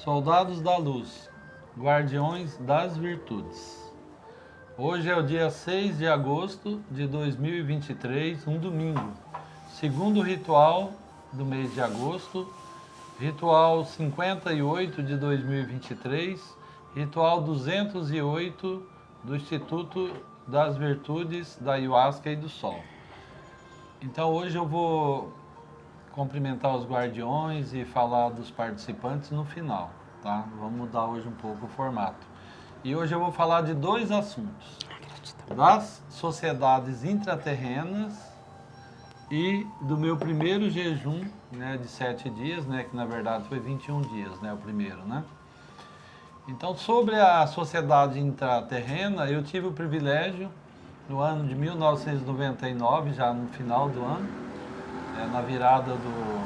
Soldados da Luz, Guardiões das Virtudes. Hoje é o dia 6 de agosto de 2023, um domingo. Segundo ritual do mês de agosto, ritual 58 de 2023, ritual 208 do Instituto das Virtudes da Ayahuasca e do Sol. Então hoje eu vou cumprimentar os guardiões e falar dos participantes no final, tá? Vamos mudar hoje um pouco o formato. E hoje eu vou falar de dois assuntos: das sociedades intraterrenas e do meu primeiro jejum, né, de 7 dias, né, que na verdade foi 21 dias, né, o primeiro, né? Então, sobre a sociedade intraterrena, eu tive o privilégio, no ano de 1999, já no final do ano, na virada do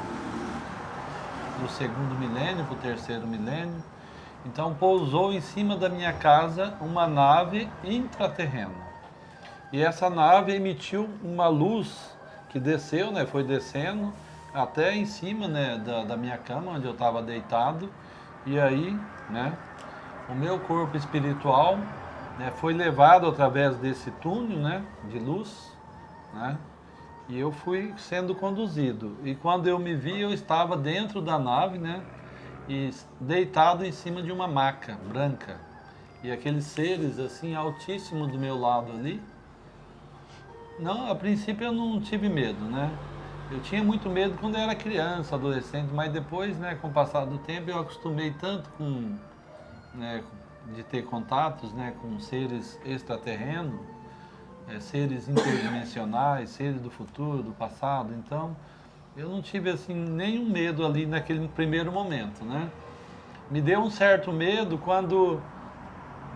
segundo milênio para o terceiro milênio. Então pousou em cima da minha casa uma nave intraterrena. E essa nave emitiu uma luz que desceu, né, foi descendo até em cima, né, da minha cama, onde eu estava deitado. E aí, né, o meu corpo espiritual, né, foi levado através desse túnel, né, de luz, né, e eu fui sendo conduzido. E quando eu me vi, eu estava dentro da nave, né, e deitado em cima de uma maca branca. E aqueles seres assim altíssimos do meu lado ali. Não, a princípio eu não tive medo, né? Eu tinha muito medo quando eu era criança, adolescente, mas depois, né, com o passar do tempo, eu acostumei tanto com, né, de ter contatos, né, com seres extraterrenos, seres interdimensionais, seres do futuro, do passado. Então, eu não tive assim nenhum medo ali naquele primeiro momento, né? Me deu um certo medo quando,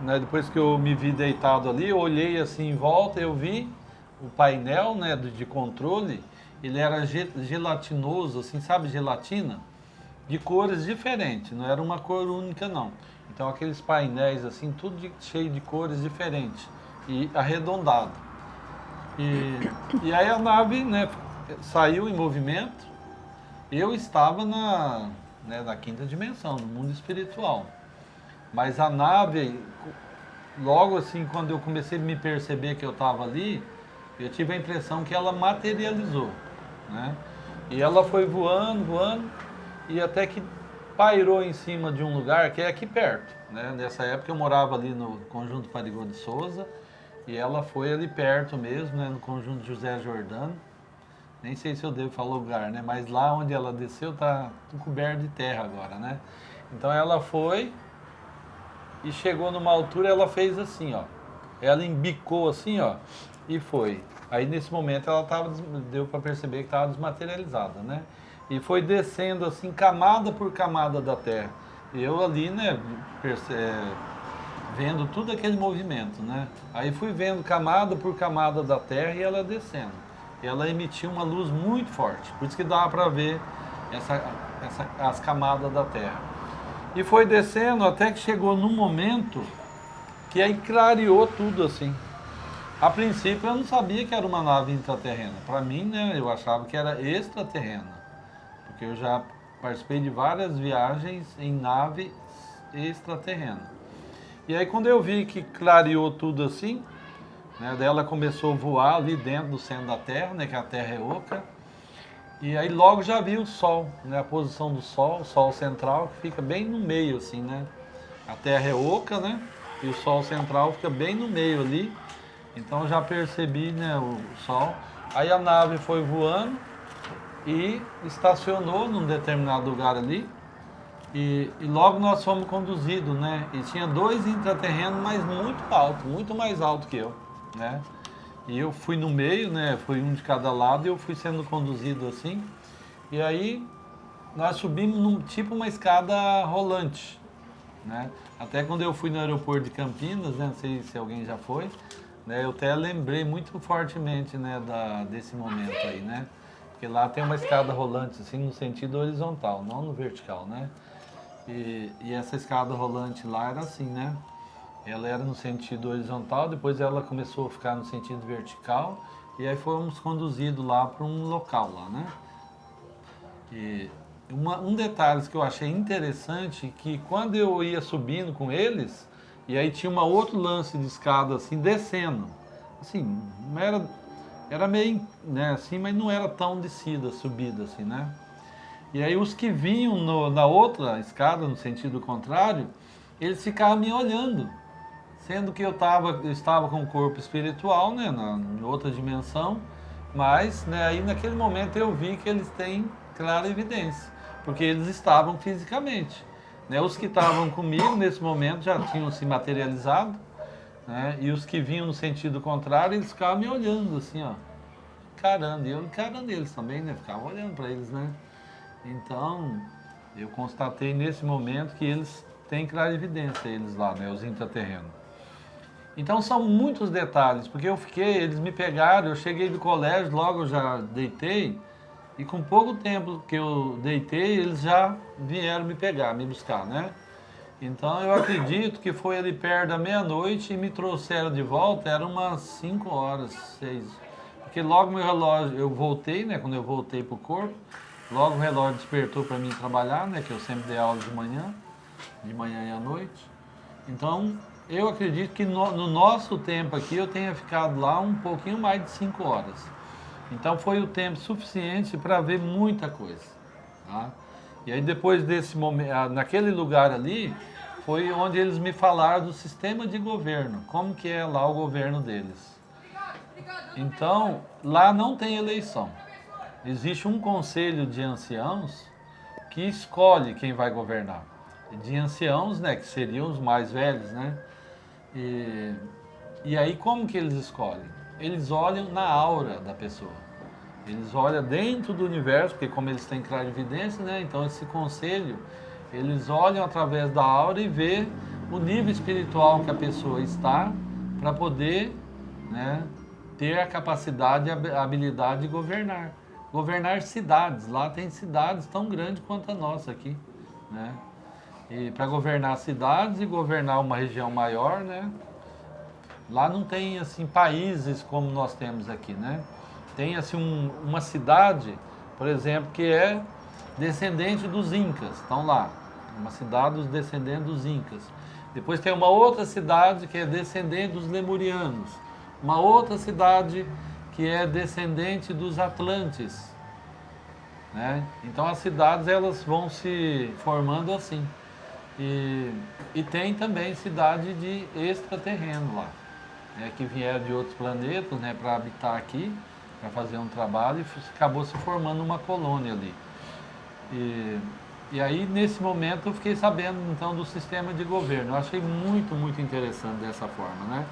né, depois que eu me vi deitado ali, eu olhei assim em volta, eu vi o painel, né, de controle. Ele era gelatinoso, assim, sabe, gelatina, de cores diferentes, não era uma cor única não. Então aqueles painéis assim, tudo cheio de cores diferentes e arredondado. E aí a nave, né, saiu em movimento. Eu estava na quinta dimensão, no mundo espiritual. Mas a nave, logo assim, quando eu comecei a me perceber que eu estava ali, eu tive a impressão que ela materializou, né? E ela foi voando, voando, e até que pairou em cima de um lugar que é aqui perto, né? Nessa época eu morava ali no Conjunto Parigô de Souza, e ela foi ali perto mesmo, né, no Conjunto José Jordano. Nem sei se eu devo falar o lugar, né? Mas lá onde ela desceu tá coberto de terra agora, né? Então ela foi e chegou numa altura, ela fez assim, ó. Ela embicou assim, ó, e foi. Aí nesse momento ela deu para perceber que estava desmaterializada, né? E foi descendo assim, camada por camada da terra. E eu ali, né, vendo tudo aquele movimento, né? Aí fui vendo camada por camada da terra e ela descendo. Ela emitiu uma luz muito forte, por isso que dava para ver as camadas da terra. E foi descendo até que chegou num momento que aí clareou tudo assim. A princípio eu não sabia que era uma nave intraterrena. Para mim, né, eu achava que era extraterrena, porque eu já participei de várias viagens em nave extraterrena. E aí quando eu vi que clareou tudo assim, né, daí ela começou a voar ali dentro do centro da Terra, né, que a Terra é oca. E aí logo já vi o Sol, né, a posição do Sol, o Sol central, que fica bem no meio, assim, né? A Terra é oca, né? E o Sol central fica bem no meio ali. Então já percebi, né, o Sol. Aí a nave foi voando e estacionou num determinado lugar ali. E logo nós fomos conduzidos, né? E tinha dois intraterrenos, mas muito alto, muito mais alto que eu, né? E eu fui no meio, né? Foi um de cada lado e eu fui sendo conduzido assim. E aí nós subimos num tipo uma escada rolante, né? Até quando eu fui no aeroporto de Campinas, né? Não sei se alguém já foi, né? Eu até lembrei muito fortemente, né, desse momento aí, né? Porque lá tem uma escada rolante assim no sentido horizontal, não no vertical, né? E essa escada rolante lá era assim, né? Ela era no sentido horizontal, depois ela começou a ficar no sentido vertical, e aí fomos conduzidos lá para um local lá, né? E Um detalhe que eu achei interessante, que quando eu ia subindo com eles, e aí tinha um outro lance de escada assim, descendo. Assim, não era meio, né, assim, mas não era tão descida, subida assim, né? E aí os que vinham na outra escada, no sentido contrário, eles ficavam me olhando. Sendo que eu estava com o corpo espiritual, né, em outra dimensão, mas, né, aí naquele momento eu vi que eles têm clara evidência, porque eles estavam fisicamente. Né, os que estavam comigo nesse momento já tinham se materializado, né, e os que vinham no sentido contrário, eles ficavam me olhando assim, ó, encarando, e eu encarando eles também, né, ficava olhando para eles, né. Então, eu constatei nesse momento que eles têm clara evidência, eles lá, né, os intraterrenos. Então são muitos detalhes, porque eles me pegaram, eu cheguei do colégio, logo eu já deitei, e com pouco tempo que eu deitei, eles já vieram me pegar, me buscar, né? Então eu acredito que foi ali perto da meia-noite e me trouxeram de volta, eram umas 5 horas, 6. Porque logo meu relógio, eu voltei, né? Quando eu voltei pro corpo, logo o relógio despertou para mim trabalhar, né? Que eu sempre dei aula de manhã e à noite. Então, eu acredito que no nosso tempo aqui eu tenha ficado lá um pouquinho mais de 5 horas. Então foi o tempo suficiente para ver muita coisa. Tá? E aí depois desse momento, naquele lugar ali, foi onde eles me falaram do sistema de governo, como que é lá o governo deles. Então, lá não tem eleição. Existe um conselho de anciãos que escolhe quem vai governar. De anciãos, né, que seriam os mais velhos, né? E aí como que eles escolhem? Eles olham na aura da pessoa. Eles olham dentro do universo, porque como eles têm clarividência, né? Então esse conselho, eles olham através da aura e vê o nível espiritual que a pessoa está para poder, né, ter a capacidade e a habilidade de governar. Governar cidades. Lá tem cidades tão grandes quanto a nossa aqui, né? E para governar cidades e governar uma região maior, né? Lá não tem assim países como nós temos aqui, né? Tem assim uma cidade, por exemplo, que é descendente dos Incas, estão lá. Uma cidade dos descendentes dos Incas. Depois tem uma outra cidade que é descendente dos Lemurianos. Uma outra cidade que é descendente dos Atlantes, né? Então as cidades elas vão se formando assim. E tem também cidade de extraterreno lá, né, que vieram de outros planetas, né, para habitar aqui, para fazer um trabalho e acabou se formando uma colônia ali. E aí nesse momento eu fiquei sabendo então do sistema de governo. Eu achei muito, muito interessante dessa forma, né?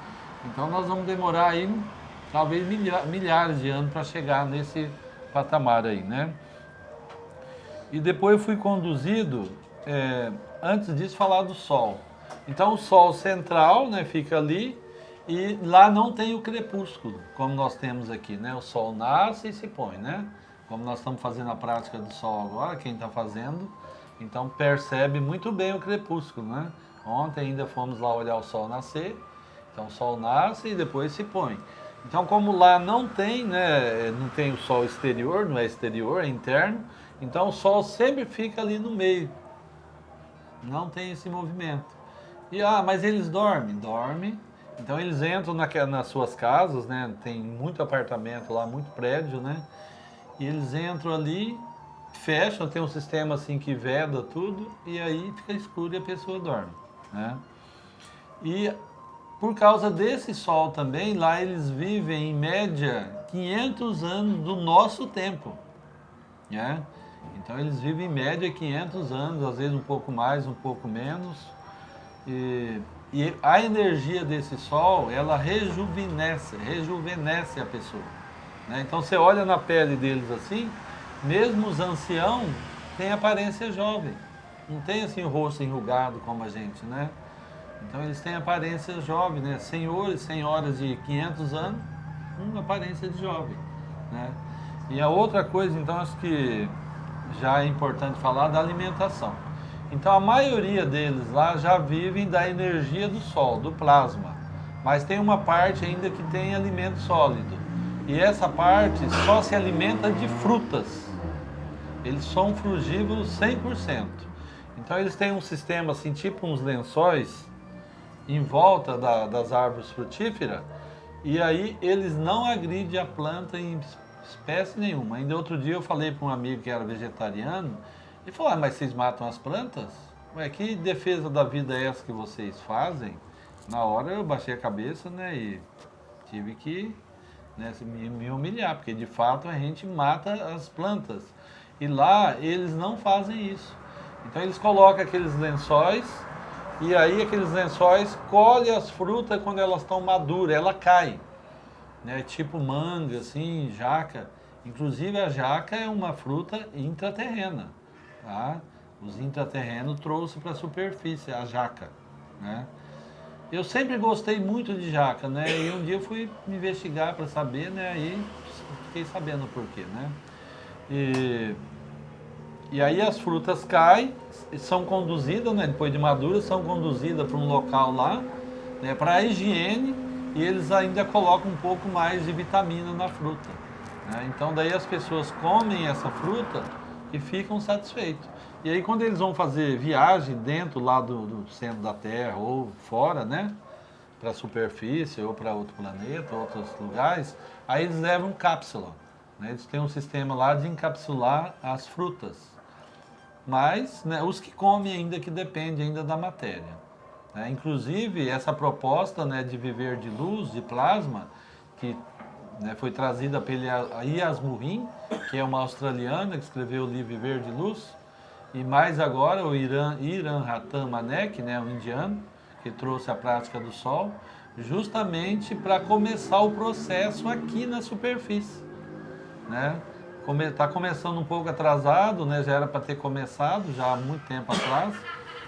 Então nós vamos demorar aí talvez milhares de anos para chegar nesse patamar aí, né? E depois eu fui conduzido, antes disso, falar do Sol. Então o Sol central, né, fica ali e lá não tem o crepúsculo, como nós temos aqui, né? O Sol nasce e se põe, né? Como nós estamos fazendo a prática do Sol agora, quem está fazendo, então percebe muito bem o crepúsculo, né? Ontem ainda fomos lá olhar o Sol nascer, então o Sol nasce e depois se põe. Então como lá não tem, né, não tem o Sol exterior, não é exterior, é interno, então o Sol sempre fica ali no meio, não tem esse movimento. E mas eles dormem? Dormem. Então eles entram nas suas casas, né, tem muito apartamento lá, muito prédio, né, e eles entram ali, fecham, tem um sistema assim que veda tudo, e aí fica escuro e a pessoa dorme, né. E por causa desse Sol também, lá eles vivem em média 500 anos do nosso tempo, né? Então eles vivem em média 500 anos, às vezes um pouco mais, um pouco menos. E a energia desse Sol, ela rejuvenesce a pessoa, né? Então você olha na pele deles assim, mesmo os anciãos têm aparência jovem, não tem assim o rosto enrugado como a gente, né? Então eles têm aparência jovem, né? Senhores, senhoras de 500 anos, uma aparência de jovem, né? E a outra coisa, então, acho que já é importante falar da alimentação. Então a maioria deles lá já vivem da energia do Sol, do plasma. Mas tem uma parte ainda que tem alimento sólido. E essa parte só se alimenta de frutas. eles são frugívoros 100%. Então eles têm um sistema assim, tipo uns lençóis em volta das árvores frutíferas, e aí eles não agridem a planta em espécie nenhuma. Ainda outro dia eu falei para um amigo que era vegetariano, ele falou, mas vocês matam as plantas? Ué, que defesa da vida é essa que vocês fazem? Na hora eu baixei a cabeça, né, e tive que, né, me humilhar, porque de fato a gente mata as plantas. E lá eles não fazem isso. Então eles colocam aqueles lençóis, e aí aqueles lençóis colhem as frutas quando elas estão maduras, ela cai. Né? Tipo manga, assim, jaca. Inclusive a jaca é uma fruta intraterrena. Tá? Os intraterrenos trouxe para a superfície a jaca. Né? Eu sempre gostei muito de jaca, né? E um dia eu fui me investigar para saber, né? Aí fiquei sabendo o porquê, né? E aí as frutas caem, são conduzidas, né, depois de maduras, são conduzidas para um local lá, né, para a higiene, e eles ainda colocam um pouco mais de vitamina na fruta. Né? Então daí as pessoas comem essa fruta e ficam satisfeitos. E aí quando eles vão fazer viagem dentro lá do centro da Terra ou fora, né, para a superfície ou para outro planeta, outros lugares, aí eles levam cápsula. Né? Eles têm um sistema lá de encapsular as frutas. Mas, né, os que comem ainda que depende ainda da matéria. Né? Inclusive, essa proposta, né, de viver de luz, de plasma, que, né, foi trazida pela Yasmin, que é uma australiana que escreveu o livro Viver de Luz, e mais agora o Iran Ratan Manek, né, um indiano, que trouxe a prática do sol, justamente para começar o processo aqui na superfície. Né? Está começando um pouco atrasado, né? Já era para ter começado já há muito tempo atrás,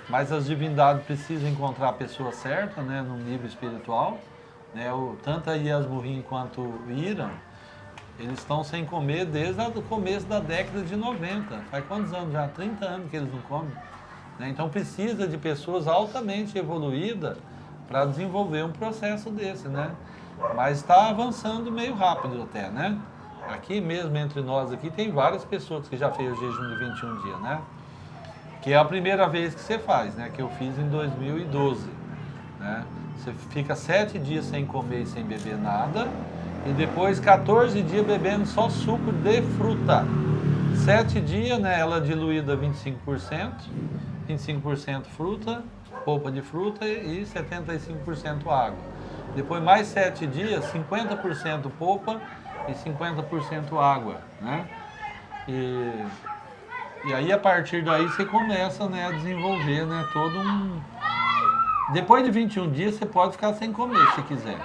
mas as divindades precisam encontrar a pessoa certa, né? No nível espiritual. Né? Tanto a Yasmin quanto o Iran, eles estão sem comer desde o começo da década de 90. Faz quantos anos já? 30 anos que eles não comem. Né? Então precisa de pessoas altamente evoluídas para desenvolver um processo desse, né? Mas está avançando meio rápido até, né? Aqui mesmo, entre nós aqui, tem várias pessoas que já fez o jejum de 21 dias, né? Que é a primeira vez que você faz, né? Que eu fiz em 2012, né? Você fica 7 dias sem comer e sem beber nada, e depois 14 dias bebendo só suco de fruta. 7 dias, né? Ela diluída 25%, 25% fruta, polpa de fruta e 75% água. Depois mais 7 dias, 50% polpa e 50% água, né? E aí a partir daí você começa, né, a desenvolver, né, todo um... Depois de 21 dias você pode ficar sem comer se quiser.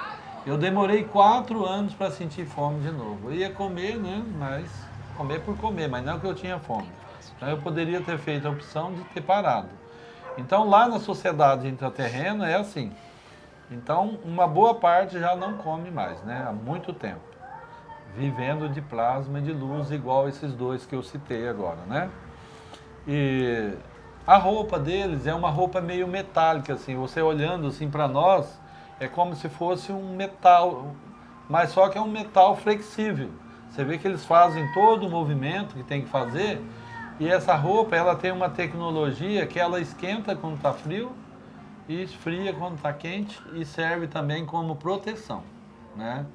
Eu demorei 4 anos para sentir fome de novo. Eu ia comer, né, mas comer por comer, mas não que eu tinha fome. Então eu poderia ter feito a opção de ter parado. Então lá na sociedade intraterrena é assim. Então uma boa parte já não come mais, né, há muito tempo. Vivendo de plasma e de luz, igual esses dois que eu citei agora, né? E a roupa deles é uma roupa meio metálica, assim, você olhando assim para nós, é como se fosse um metal, mas só que é um metal flexível. Você vê que eles fazem todo o movimento que tem que fazer, e essa roupa, ela tem uma tecnologia que ela esquenta quando está frio e esfria quando está quente, e serve também como proteção, né?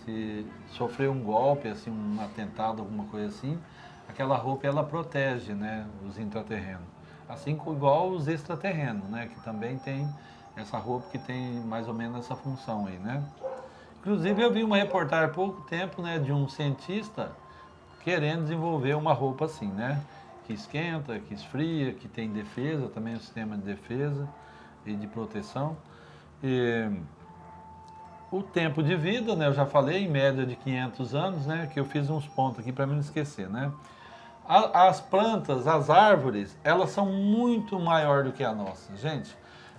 Se sofrer um golpe, assim, um atentado, alguma coisa assim, aquela roupa ela protege, né, os intraterrenos. Assim como igual os extraterrenos, né, que também tem essa roupa que tem mais ou menos essa função aí, né. Inclusive eu vi uma reportagem há pouco tempo, né, de um cientista querendo desenvolver uma roupa assim, né, que esquenta, que esfria, que tem defesa, também um sistema de defesa e de proteção. O tempo de vida, né, eu já falei, em média de 500 anos, né, que eu fiz uns pontos aqui para não esquecer, né. As plantas, as árvores, elas são muito maior do que a nossa, gente.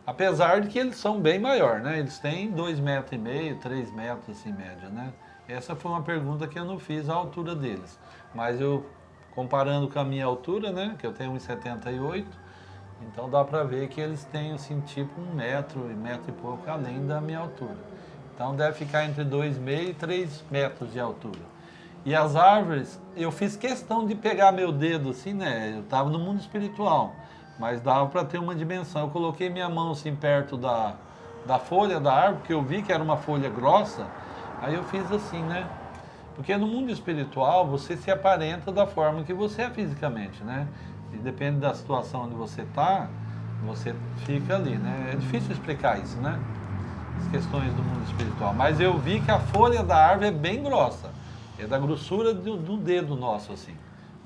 Apesar de que eles são bem maior, né, eles têm 2,5 metros, 3 metros assim, em média, né. Essa foi uma pergunta que eu não fiz a altura deles, mas eu, comparando com a minha altura, né, que eu tenho 1,78, então dá para ver que eles têm, assim, tipo 1 metro, 1 metro e pouco além da minha altura. Então deve ficar entre 2,5 e 3 metros de altura. E as árvores, eu fiz questão de pegar meu dedo assim, né? Eu estava no mundo espiritual, mas dava para ter uma dimensão. Eu coloquei minha mão assim perto da folha da árvore, porque eu vi que era uma folha grossa, aí eu fiz assim, né? Porque no mundo espiritual você se aparenta da forma que você é fisicamente, né? E depende da situação onde você está, você fica ali, né? É difícil explicar isso, né? As questões do mundo espiritual. Mas eu vi que a folha da árvore é bem grossa. É da grossura do dedo nosso, assim.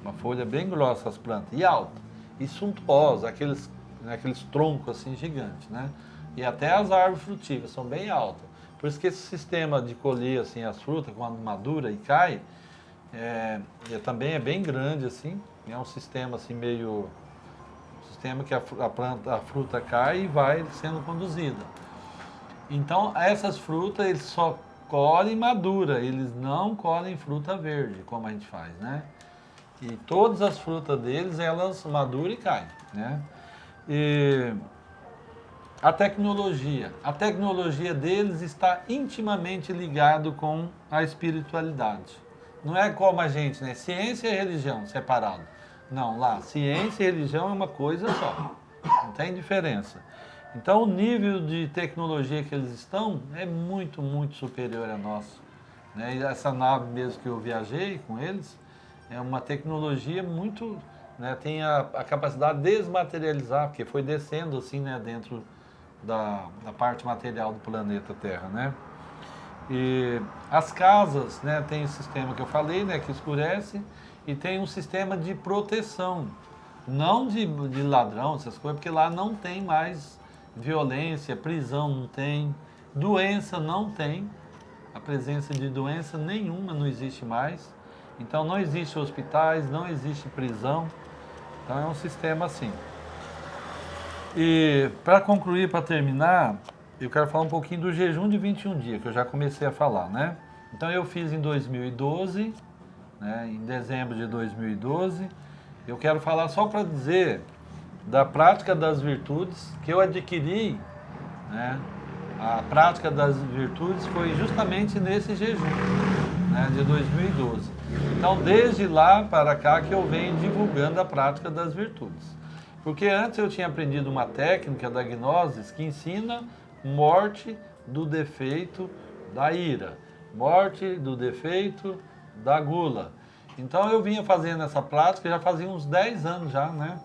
Uma folha bem grossa, as plantas. E alta. E suntuosa, aqueles troncos, assim, gigantes, né? E até as árvores frutíferas são bem altas. Por isso que esse sistema de colher, assim, as frutas, quando madura e cai, também é bem grande, assim. É um sistema, assim, meio... sistema que a fruta cai e vai sendo conduzida. Então, essas frutas, eles só colhem madura, eles não colhem fruta verde, como a gente faz, né? E todas as frutas deles, elas maduram e caem, né? E a tecnologia deles está intimamente ligado com a espiritualidade. Não é como a gente, né? Ciência e religião separado. Não, lá, ciência e religião é uma coisa só, não tem diferença. Então, o nível de tecnologia que eles estão é muito, muito superior a nosso, né? E essa nave mesmo que eu viajei com eles é uma tecnologia muito, né, tem a capacidade de desmaterializar, porque foi descendo assim, né, dentro da parte material do planeta Terra, né? E as casas, né, tem o sistema que eu falei, né, que escurece, e tem um sistema de proteção, não de ladrão, essas coisas, porque lá não tem mais violência, prisão não tem, doença não tem, a presença de doença nenhuma não existe mais. Então não existe hospitais, não existe prisão. Então é um sistema assim. E para concluir, para terminar, eu quero falar um pouquinho do jejum de 21 dias, que eu já comecei a falar, né? Então eu fiz em 2012, né, em dezembro de 2012. Eu quero falar só para dizer da prática das virtudes que eu adquiri, né? A prática das virtudes foi justamente nesse jejum, né, de 2012. Então, desde lá para cá que eu venho divulgando a prática das virtudes. Porque antes eu tinha aprendido uma técnica da Gnosis que ensina morte do defeito da ira, morte do defeito da gula. Então eu vinha fazendo essa prática já fazia uns 10 anos já, né?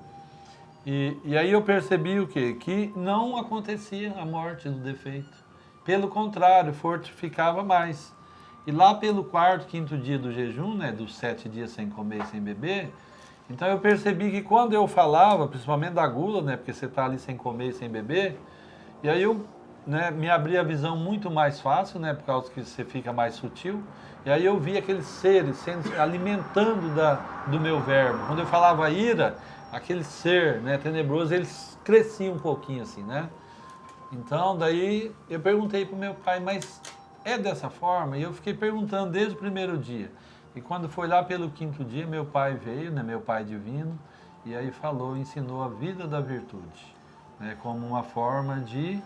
E aí eu percebi o quê? Que não acontecia a morte do defeito. Pelo contrário, fortificava mais. E lá pelo quarto, quinto dia do jejum, né, dos 7 dias sem comer e sem beber, então eu percebi que quando eu falava, principalmente da gula, né, porque você está ali sem comer e sem beber, e aí eu, né, me abria a visão muito mais fácil, né, por causa que você fica mais sutil, e aí eu via aqueles seres sendo, alimentando do meu verbo. Quando eu falava ira, aquele ser, né, tenebroso, eles cresciam um pouquinho assim, né? Então, daí eu perguntei para o meu pai, mas é dessa forma? E eu fiquei perguntando desde o primeiro dia. E quando foi lá pelo quinto dia, meu pai veio, né, meu pai divino, e aí falou, ensinou a vida da virtude, né, como uma forma de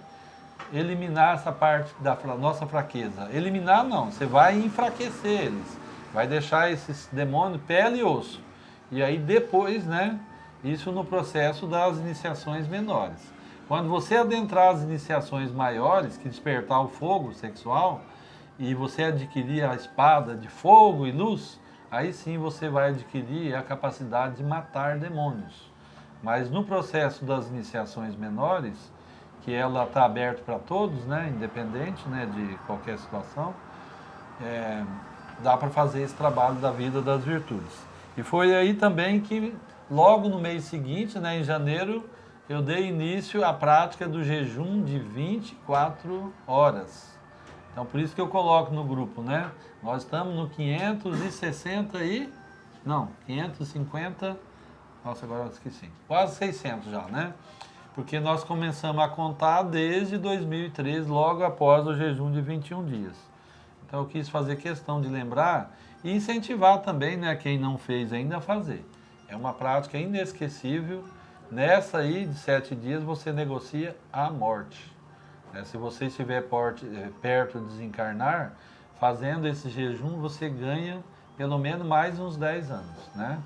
eliminar essa parte da nossa fraqueza. Eliminar não, você vai enfraquecer eles, vai deixar esses demônios pele e osso. E aí depois, né, isso no processo das iniciações menores. Quando você adentrar as iniciações maiores, que despertar o fogo sexual, e você adquirir a espada de fogo e luz, aí sim você vai adquirir a capacidade de matar demônios. Mas no processo das iniciações menores, que ela está aberta para todos, né, independente, né, de qualquer situação, dá para fazer esse trabalho da vida das virtudes. E foi aí também que, logo no mês seguinte, né, em janeiro, eu dei início à prática do jejum de 24 horas. Então, por isso que eu coloco no grupo, né? Nós estamos no 550, nossa, agora eu esqueci, quase 600 já, né? Porque nós começamos a contar desde 2013, logo após o jejum de 21 dias. Então, eu quis fazer questão de lembrar e incentivar também, né, quem não fez ainda a fazer. É uma prática inesquecível. Nessa aí, de 7 dias, você negocia a morte. Se você estiver perto de desencarnar, fazendo esse jejum, você ganha pelo menos mais uns 10 anos, né?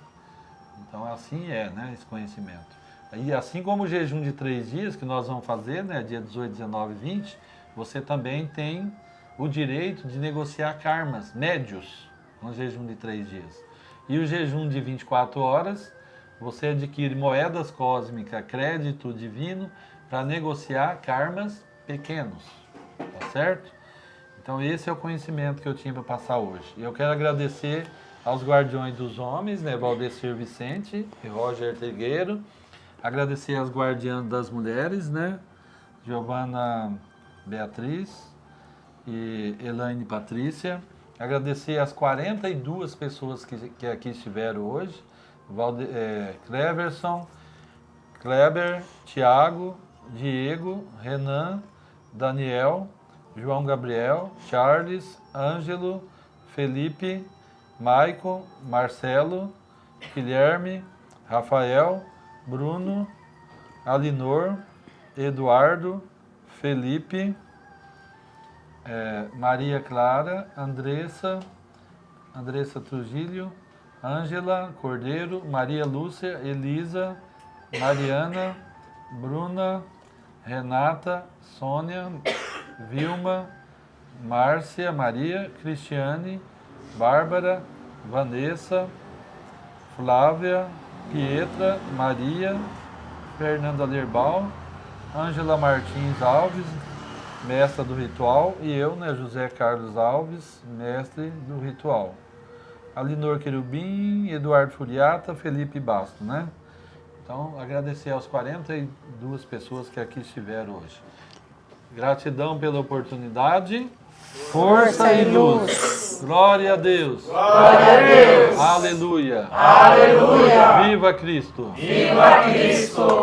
Então assim né, esse conhecimento. E assim como o jejum de 3 dias que nós vamos fazer, né, dia 18, 19 e 20, você também tem o direito de negociar karmas médios no jejum de 3 dias. E o jejum de 24 horas, você adquire moedas cósmicas, crédito divino, para negociar karmas pequenos, tá certo? Então esse é o conhecimento que eu tinha para passar hoje. E eu quero agradecer aos guardiões dos homens, né, Valdecir Vicente e Roger Trigueiro. Agradecer às guardiãs das mulheres, né, Giovana Beatriz e Elaine Patrícia. Agradecer às 42 pessoas que aqui estiveram hoje. Cleverson, Kleber, Tiago, Diego, Renan, Daniel, João Gabriel, Charles, Ângelo, Felipe, Maicon, Marcelo, Guilherme, Rafael, Bruno, Alinor, Eduardo, Felipe, Maria Clara, Andressa Trujillo, Ângela Cordeiro, Maria Lúcia, Elisa, Mariana, Bruna, Renata, Sônia, Vilma, Márcia, Maria, Cristiane, Bárbara, Vanessa, Flávia, Pietra, Maria, Fernanda Lerbal, Ângela Martins Alves, mestra do ritual, e eu, né, José Carlos Alves, mestre do ritual. Alinor Querubim, Eduardo Furiata, Felipe Basto, né? Então, agradecer aos 42 pessoas que aqui estiveram hoje. Gratidão pela oportunidade. Força e luz. Glória a Deus. Glória a Deus. Aleluia. Aleluia. Viva Cristo. Viva Cristo.